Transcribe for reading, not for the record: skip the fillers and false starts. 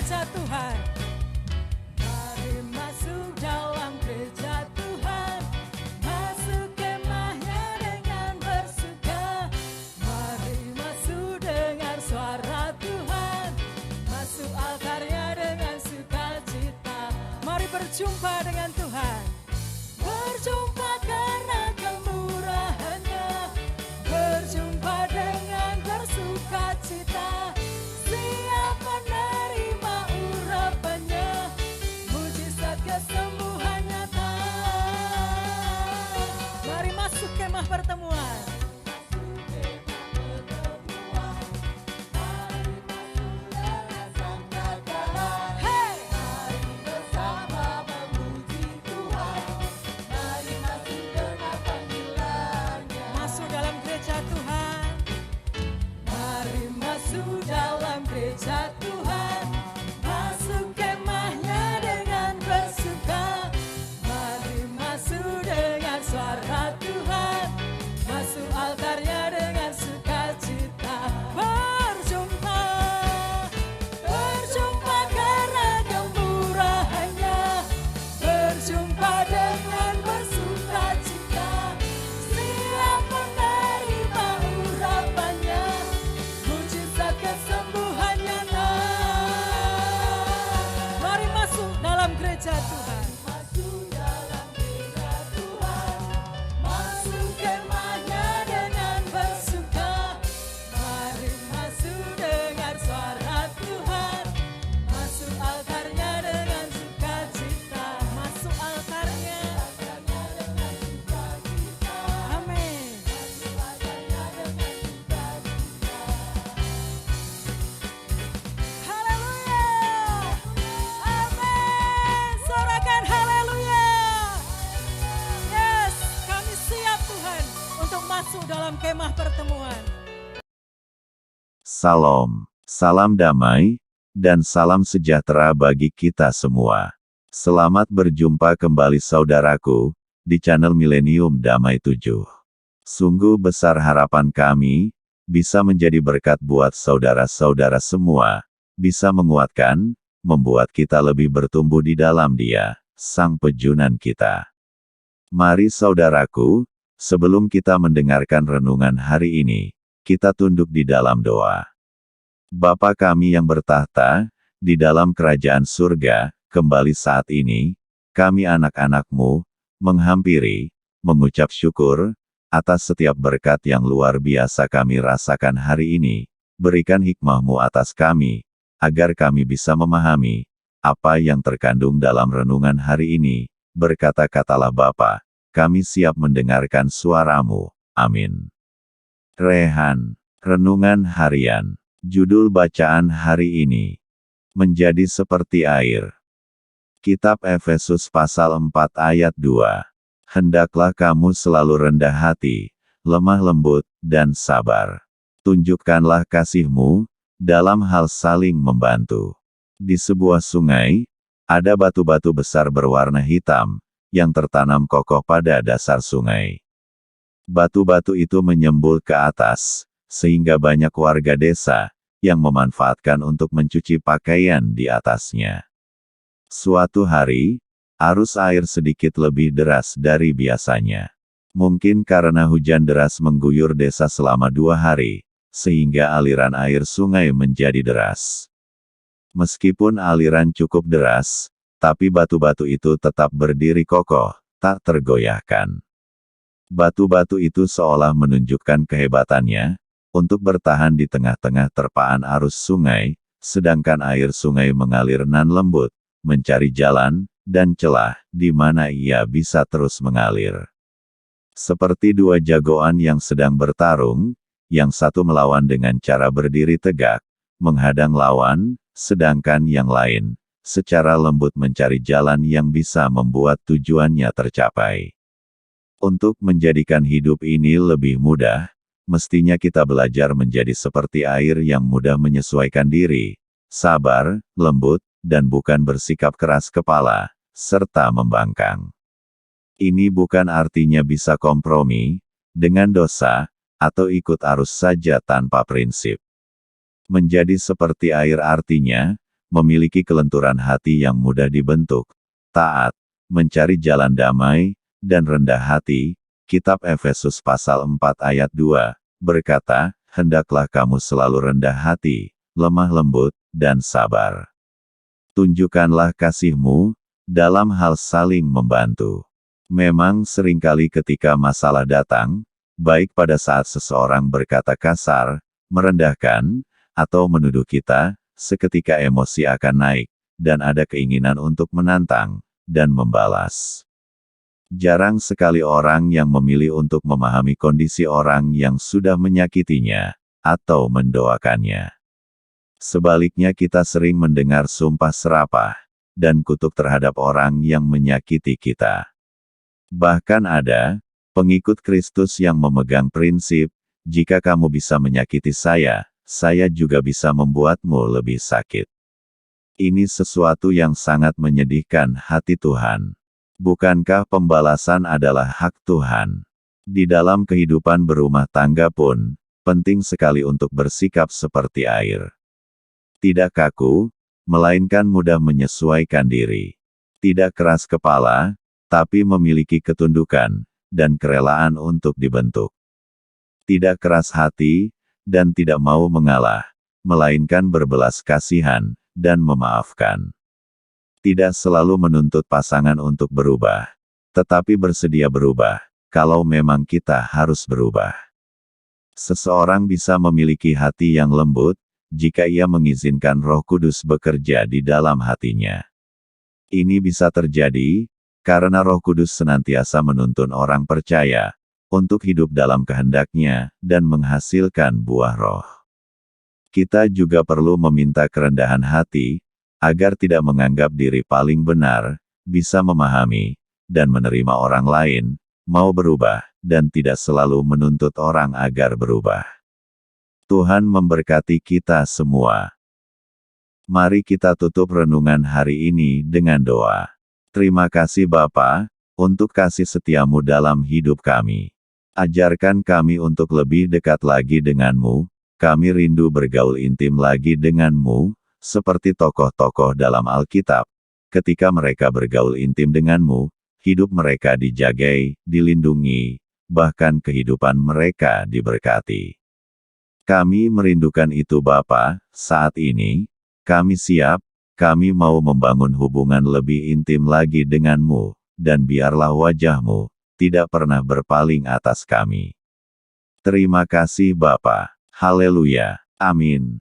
gereja Tuhan. Mari masuk dalam gereja Tuhan, masuk kemahnya dengan bersuka. Mari masuk dengar suara Tuhan, masuk altarnya dengan sukacita. Mari berjumpa dengan Tuhan, berjumpa karena kemurahan-Nya, berjumpa dengan bersukacita. Siap menerima urapan-Nya, mujizat kesembuhan nyata. Mari masuk kemah pertemuan. Masuk dalam gereja Tuhan. Mari masuk dalam gereja Tuhan, masuk kemahnya dengan bersuka. Mari masuk dengan suara Tuhan, masuk altarnya dengan sukacita. Berjumpa, berjumpa karena kemurahan-Nya, berjumpa dengan bersukacita. Siap menerima urapan-Nya, mujizat kesembuhan nyata. Mari masuk dalam gereja Tuhan. Masuk dalam gereja Tuhan, masuk kemahnya dengan bersuka. Mari masuk dengar suara Tuhan, masuk altarnya dengan sukacita. Masuk altarnya dengan sukacita. Amin. Masuk altarnya dengan sukacita. Haleluya. Amin. Sorakan haleluya. Yes, kami siap Tuhan untuk masuk dalam kemah pertemuan. Salam, salam damai, dan salam sejahtera bagi kita semua. Selamat berjumpa kembali saudaraku, di channel Milenium Damai 7. Sungguh besar harapan kami, bisa menjadi berkat buat saudara-saudara semua, bisa menguatkan, membuat kita lebih bertumbuh di dalam Dia, Sang Pejunan kita. Mari saudaraku, sebelum kita mendengarkan renungan hari ini, kita tunduk di dalam doa. Bapa kami yang bertahta, di dalam kerajaan surga, kembali saat ini, kami anak-anak-Mu, menghampiri, mengucap syukur, atas setiap berkat yang luar biasa kami rasakan hari ini. Berikan hikmah-Mu atas kami, agar kami bisa memahami, apa yang terkandung dalam renungan hari ini. Berkata-katalah Bapa, kami siap mendengarkan suara-Mu. Amin. Rehan, Renungan Harian. Judul bacaan hari ini, menjadi seperti air. Kitab Efesus pasal 4 ayat 2. Hendaklah kamu selalu rendah hati, lemah lembut, dan sabar. Tunjukkanlah kasih-Mu, dalam hal saling membantu. Di sebuah sungai, ada batu-batu besar berwarna hitam, yang tertanam kokoh pada dasar sungai. Batu-batu itu menyembul ke atas, sehingga banyak warga desa, yang memanfaatkan untuk mencuci pakaian di atasnya. Suatu hari, arus air sedikit lebih deras dari biasanya. Mungkin karena hujan deras mengguyur desa selama 2 hari, sehingga aliran air sungai menjadi deras. Meskipun aliran cukup deras, tapi batu-batu itu tetap berdiri kokoh, tak tergoyahkan. Batu-batu itu seolah menunjukkan kehebatannya, untuk bertahan di tengah-tengah terpaan arus sungai, sedangkan air sungai mengalir nan lembut, mencari jalan, dan celah, di mana ia bisa terus mengalir. Seperti 2 jagoan yang sedang bertarung, yang satu melawan dengan cara berdiri tegak, menghadang lawan, sedangkan yang lain, secara lembut mencari jalan yang bisa membuat tujuannya tercapai. Untuk menjadikan hidup ini lebih mudah, mestinya kita belajar menjadi seperti air yang mudah menyesuaikan diri, sabar, lembut, dan bukan bersikap keras kepala, serta membangkang. Ini bukan artinya bisa kompromi dengan dosa, atau ikut arus saja tanpa prinsip. Menjadi seperti air artinya, memiliki kelenturan hati yang mudah dibentuk, taat, mencari jalan damai, dan rendah hati. Kitab Efesus pasal 4 ayat 2, berkata, hendaklah kamu selalu rendah hati, lemah lembut, dan sabar. Tunjukkanlah kasihmu, dalam hal saling membantu. Memang seringkali ketika masalah datang, baik pada saat seseorang berkata kasar, merendahkan, atau menuduh kita, seketika emosi akan naik, dan ada keinginan untuk menantang, dan membalas. Jarang sekali orang yang memilih untuk memahami kondisi orang yang sudah menyakitinya, atau mendoakannya. Sebaliknya kita sering mendengar sumpah serapah, dan kutuk terhadap orang yang menyakiti kita. Bahkan ada pengikut Kristus yang memegang prinsip, jika kamu bisa menyakiti saya juga bisa membuatmu lebih sakit. Ini sesuatu yang sangat menyedihkan hati Tuhan. Bukankah pembalasan adalah hak Tuhan? Di dalam kehidupan berumah tangga pun, penting sekali untuk bersikap seperti air. Tidak kaku, melainkan mudah menyesuaikan diri. Tidak keras kepala, tapi memiliki ketundukan, dan kerelaan untuk dibentuk. Tidak keras hati, dan tidak mau mengalah, melainkan berbelas kasihan, dan memaafkan. Tidak selalu menuntut pasangan untuk berubah, tetapi bersedia berubah, kalau memang kita harus berubah. Seseorang bisa memiliki hati yang lembut, jika ia mengizinkan Roh Kudus bekerja di dalam hatinya. Ini bisa terjadi, karena Roh Kudus senantiasa menuntun orang percaya, untuk hidup dalam kehendak-Nya, dan menghasilkan buah roh. Kita juga perlu meminta kerendahan hati, agar tidak menganggap diri paling benar, bisa memahami, dan menerima orang lain, mau berubah, dan tidak selalu menuntut orang agar berubah. Tuhan memberkati kita semua. Mari kita tutup renungan hari ini dengan doa. Terima kasih Bapa, untuk kasih setiamu dalam hidup kami. Ajarkan kami untuk lebih dekat lagi denganmu, kami rindu bergaul intim lagi denganmu, seperti tokoh-tokoh dalam Alkitab. Ketika mereka bergaul intim denganmu, hidup mereka dijagai, dilindungi, bahkan kehidupan mereka diberkati. Kami merindukan itu Bapa. Saat ini, kami siap, kami mau membangun hubungan lebih intim lagi denganmu, dan biarlah wajahmu tidak pernah berpaling atas kami. Terima kasih Bapa. Haleluya. Amin.